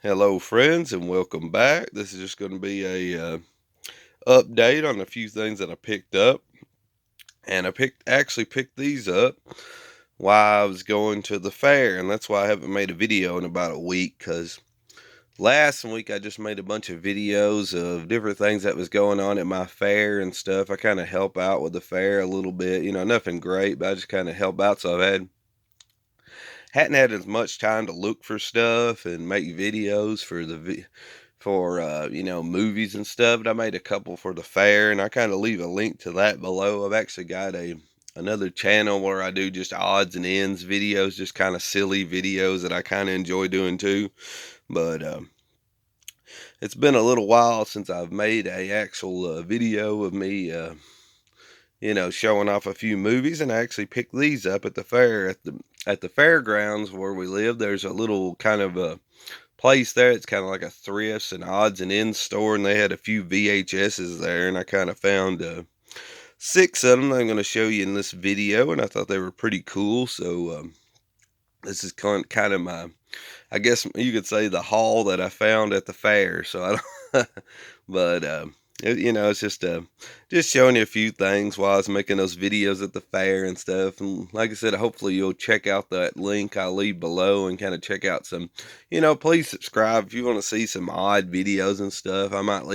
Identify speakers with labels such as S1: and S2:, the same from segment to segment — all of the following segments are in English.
S1: Hello friends and welcome back. This is just going to be a update on a few things that I picked up. And actually picked these up while I was going to the fair, and that's why I haven't made a video in about a week, cuz last week I just made a bunch of videos of different things that was going on at my fair and stuff. I kind of help out with the fair a little bit, nothing great, but I just kind of help out. So hadn't had as much time to look for stuff and make videos for movies and stuff. But I made a couple for the fair, and I kind of leave a link to that below. I've actually got another channel where I do just odds and ends videos, just kind of silly videos that I kind of enjoy doing too. But it's been a little while since I've made a actual video of me showing off a few movies, and I actually picked these up at the fair at the fairgrounds where we live. There's a little kind of a place there. It's kind of like a thrifts and odds and ends store, and they had a few VHSs there, and I kind of found 6 of them that I'm going to show you in this video, and I thought they were pretty cool. So this is kind of my, I guess you could say, the haul that I found at the fair. So I don't, but it's just showing you a few things while I was making those videos at the fair and stuff. And like I said, hopefully you'll check out that link I'll leave below and kind of check out some, please subscribe if you want to see some odd videos and stuff. I might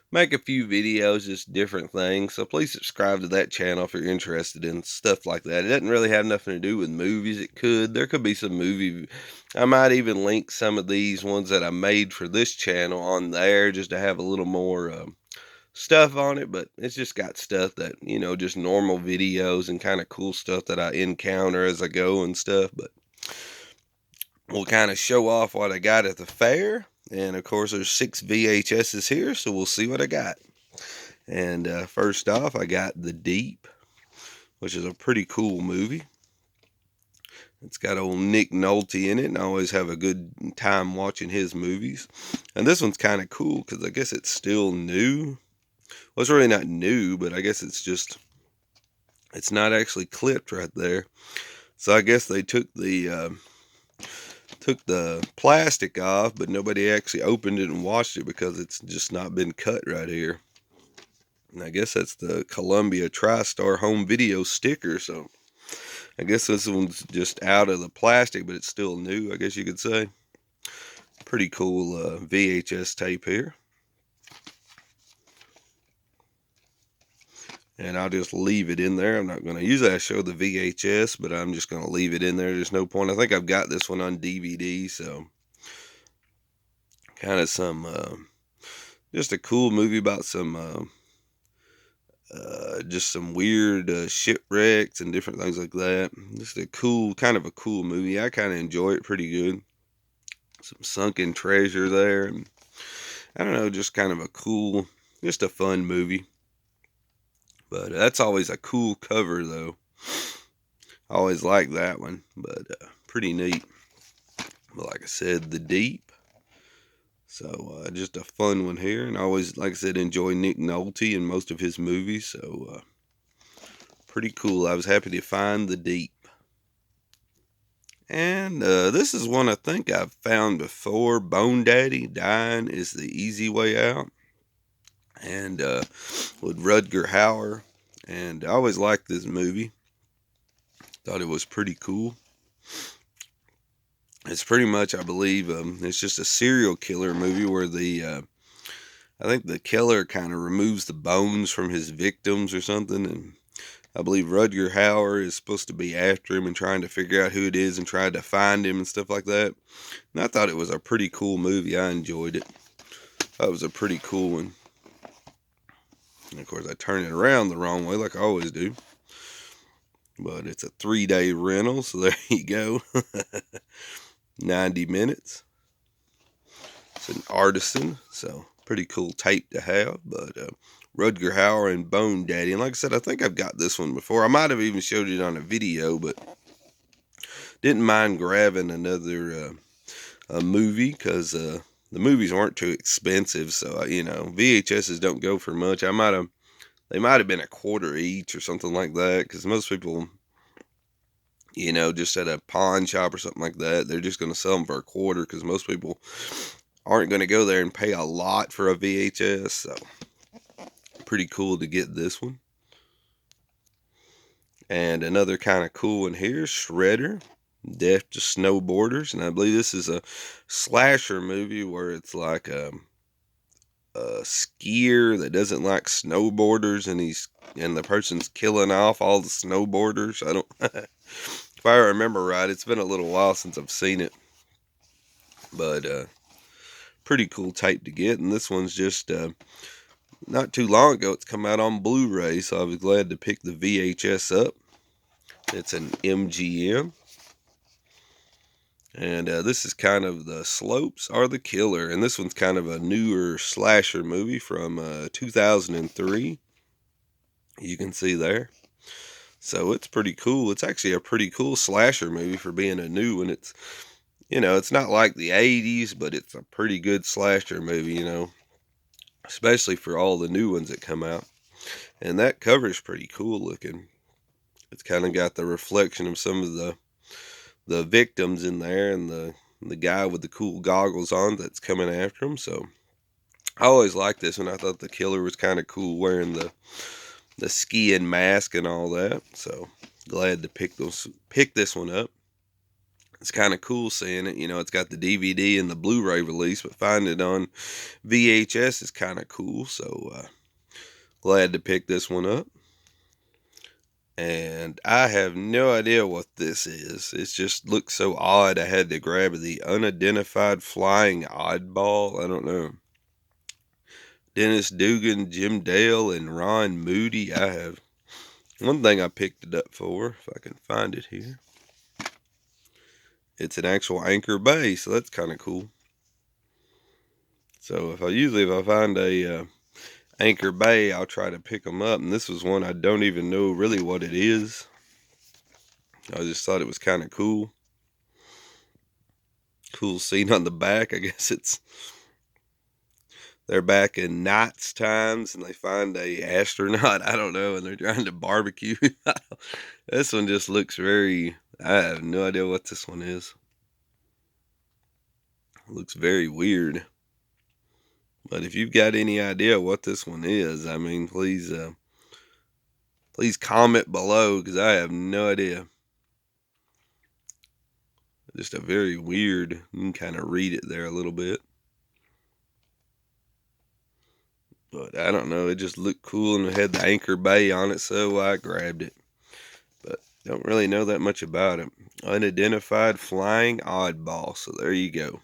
S1: make a few videos, just different things. So please subscribe to that channel if you're interested in stuff like that. It doesn't really have nothing to do with movies. There could be some movie. I might even link some of these ones that I made for this channel on there, just to have a little more stuff on it. But it's just got stuff that, just normal videos and kind of cool stuff that I encounter as I go and stuff. But we'll kind of show off what I got at the fair. And of course, there's 6 VHSs here, so we'll see what I got. And first off, I got The Deep, which is a pretty cool movie. It's got old Nick Nolte in it, and I always have a good time watching his movies. And this one's kind of cool because I guess it's still new. Well, it's really not new, but I guess it's not actually clipped right there. So I guess they took the plastic off, but nobody actually opened it and watched it because it's just not been cut right here. And I guess that's the Columbia TriStar home video sticker. So I guess this one's just out of the plastic, but it's still new, I guess you could say. Pretty cool VHS tape here. And I'll just leave it in there. I'm not going to, usually I show the VHS, but I'm just going to leave it in there. There's no point. I think I've got this one on DVD, so kind of just a cool movie about just some weird shipwrecks and different things like that. Just kind of a cool movie. I kind of enjoy it pretty good. Some sunken treasure there. And I don't know, just kind of just a fun movie. But that's always a cool cover, though. I always like that one, but pretty neat. But like I said, The Deep. So just a fun one here. And I always, like I said, enjoy Nick Nolte in most of his movies. So pretty cool. I was happy to find The Deep. And this is one I think I've found before. Bone Daddy, Dying is the Easy Way Out. And with Rutger Hauer. And I always liked this movie. Thought it was pretty cool. It's pretty much, I believe, it's just a serial killer movie where I think the killer kind of removes the bones from his victims or something. And I believe Rutger Hauer is supposed to be after him and trying to figure out who it is and trying to find him and stuff like that. And I thought it was a pretty cool movie. I enjoyed it. That was a pretty cool one. And of course, I turn it around the wrong way like I always do. But it's a 3-day rental, so there you go. 90 minutes. It's an Artisan, so pretty cool tape to have. But Rutger Hauer and Bone Daddy. And like I said, I think I've got this one before. I might have even showed it on a video, but didn't mind grabbing another a movie because the movies weren't too expensive. So, VHSs don't go for much. They might have been $0.25 each or something like that, because most people, you know, just at a pawn shop or something like that. They're just going to sell them for a quarter because most people aren't going to go there and pay a lot for a VHS. So pretty cool to get this one. And another kind of cool one here, Shredder, Death to Snowboarders. And I believe this is a slasher movie where it's like a skier that doesn't like snowboarders, and the person's killing off all the snowboarders. I don't if I remember right, it's been a little while since I've seen it, but pretty cool tape to get. And this one's just not too long ago it's come out on Blu-ray, so I was glad to pick the VHS up. It's an MGM. And this is kind of The Slopes Are the Killer. And this one's kind of a newer slasher movie from 2003. You can see there. So it's pretty cool. It's actually a pretty cool slasher movie for being a new one. It's, you know, it's not like the 80s, but it's a pretty good slasher movie, you know, especially for all the new ones that come out. And that cover's pretty cool looking. It's kind of got the reflection of some of the victims in there, and the guy with the cool goggles on that's coming after him. So I always liked this one. I thought the killer was kind of cool wearing the skiing mask and all that. So glad to pick this one up. It's kind of cool seeing it. You know, it's got the DVD and the Blu-ray release, but finding it on VHS is kind of cool. So glad to pick this one up. And I have no idea what this is. It just looks so odd. I had to grab the Unidentified Flying Oddball. I don't know. Dennis Dugan, Jim Dale, and Ron Moody. I have one thing I picked it up for, if I can find it here. It's an actual Anchor Bay, so that's kind of cool. So if I find a Anchor Bay, I'll try to pick them up. And this was one I don't even know really what it is. I just thought it was kind of cool. Cool scene on the back. I guess they're back in Knight's times and they find a astronaut. I don't know, and they're trying to barbecue. This one just looks I have no idea what this one is. It looks very weird. But if you've got any idea what this one is, I mean, please comment below, because I have no idea. Just a very weird, you can kind of read it there a little bit. But I don't know, it just looked cool and it had the Anchor Bay on it, so I grabbed it. But don't really know that much about it. Unidentified Flying Oddball, so there you go.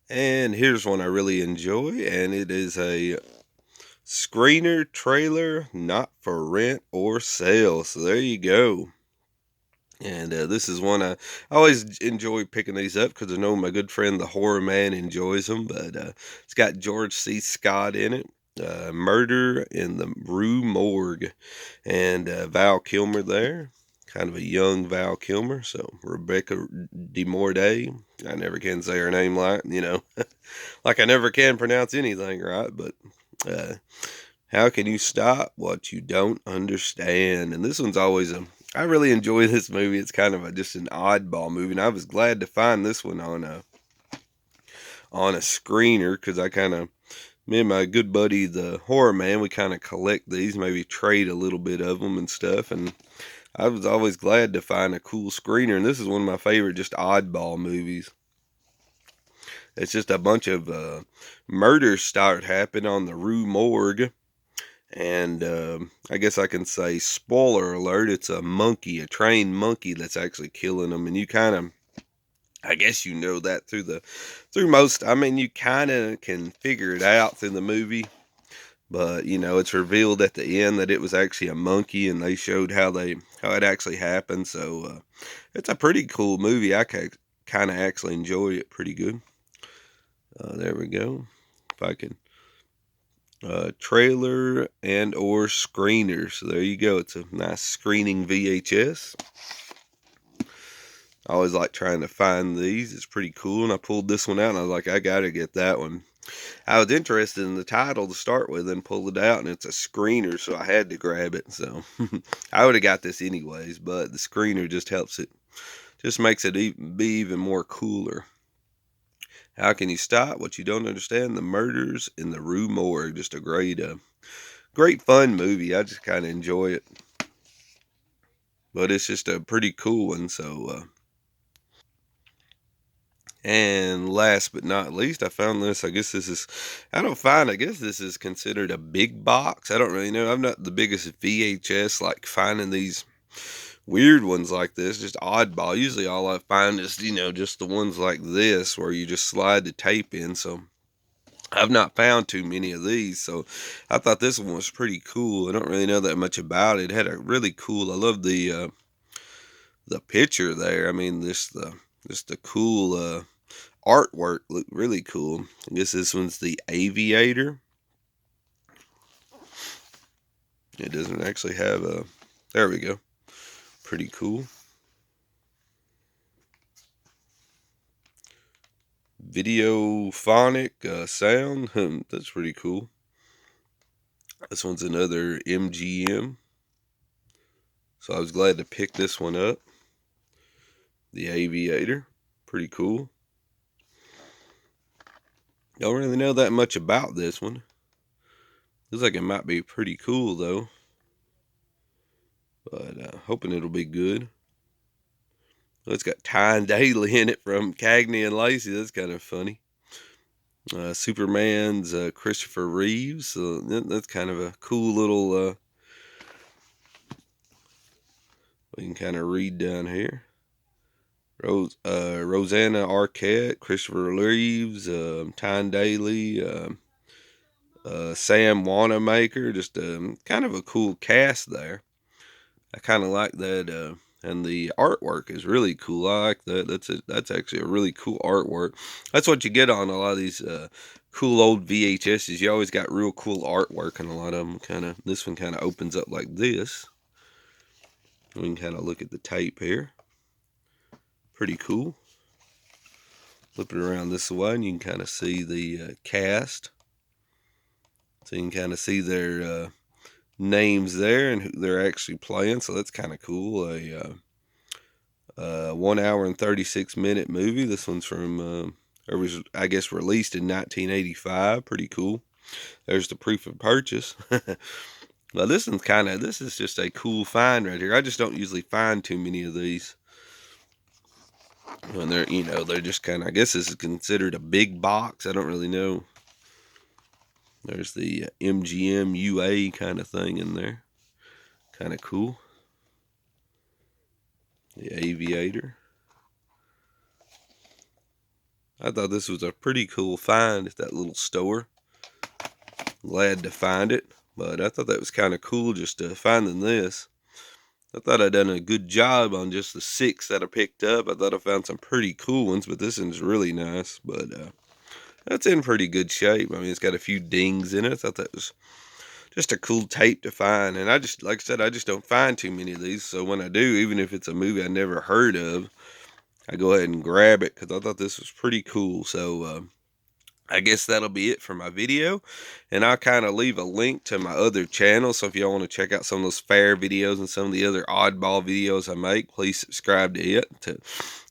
S1: And here's one I really enjoy, and it is a screener trailer, not for rent or sale. So there you go. And this is one I always enjoy picking these up because I know my good friend the Horror Man enjoys them. But it's got George C. Scott in it. Murder in the Rue Morgue. And Val Kilmer there. Kind of a young Val Kilmer. So Rebecca De Mornay. I never can say her name like, you know, like I never can pronounce anything right. But how can you stop what you don't understand? And this one's always I really enjoy this movie. It's kind of just an oddball movie. And I was glad to find this one on a screener, because me and my good buddy, the Horror Man, we kind of collect these, maybe trade a little bit of them and stuff. And I was always glad to find a cool screener. And this is one of my favorite just oddball movies. It's just a bunch of murders start happening on the Rue Morgue. And I guess I can say, spoiler alert, it's a trained monkey that's actually killing them. And you kind of, I guess you know that you kind of can figure it out through the movie. But, you know, it's revealed at the end that it was actually a monkey, and they showed how it actually happened. So it's a pretty cool movie. I kind of actually enjoy it pretty good. There we go. If I can. Trailer and or screener. So there you go. It's a nice screening VHS. I always like trying to find these. It's pretty cool. And I pulled this one out and I was like, I gotta get that one. I was interested in the title to start with and pulled it out, and it's a screener, so I had to grab it. So I would have got this anyways, but the screener just helps it, just makes it be even more cooler. How can you stop what you don't understand? The murders in the Rue Morgue. Just a great fun movie. I just kind of enjoy it, but it's just a pretty cool one. So, and last but not least, I found this. I guess this is, I guess this is considered a big box. I don't really know. I'm not the biggest VHS, like finding these weird ones like this, just oddball. Usually all I find is, just the ones like this where you just slide the tape in. So I've not found too many of these. So I thought this one was pretty cool. I don't really know that much about it. It had a really cool, I love the picture there. I mean, just the cool, artwork looked really cool. I guess this one's the Aviator. It doesn't actually have a, there we go. Pretty cool. Videophonic sound. That's pretty cool. This one's another MGM. So I was glad to pick this one up. The Aviator. Pretty cool. Don't really know that much about this one. Looks like it might be pretty cool though. But hoping it'll be good. Well, it's got Tyne Daly in it from Cagney and Lacey. That's kind of funny. Superman's Christopher Reeves. So that's kind of a cool little. We can kind of read down here. Rosanna Arquette, Christopher Reeves, Tyne Daly, Sam Wanamaker. Just kind of a cool cast there. I kind of like that, and the artwork is really cool. I like that. That's actually a really cool artwork. That's what you get on a lot of these cool old VHSs. You always got real cool artwork, and a lot of them kind of. This one kind of opens up like this. We can kind of look at the tape here. Pretty cool. Flip it around this way, and you can kind of see the cast. So you can kind of see their names there and who they're actually playing. So that's kind of cool. A 1 hour and 36-minute movie. This one's from, it was, I guess, released in 1985. Pretty cool. There's the proof of purchase. Well, this is just a cool find right here. I just don't usually find too many of these. When they're just kind of, I guess this is considered a big box. I don't really know. There's the MGM UA kind of thing in there. Kind of cool. The Aviator. I thought this was a pretty cool find at that little store. Glad to find it. But I thought that was kind of cool just finding this. I thought I'd done a good job on just the 6 that I picked up. I thought I found some pretty cool ones, but this one's really nice. But that's in pretty good shape. I mean, it's got a few dings in it. I thought that was just a cool tape to find. And I just, like I said, I just don't find too many of these. So when I do, even if it's a movie I never heard of, I go ahead and grab it because I thought this was pretty cool. So I guess that'll be it for my video. And I'll kind of leave a link to my other channel. So if y'all want to check out some of those fair videos and some of the other oddball videos I make, please subscribe to it.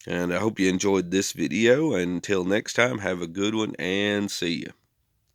S1: And I hope you enjoyed this video. Until next time, have a good one and see you.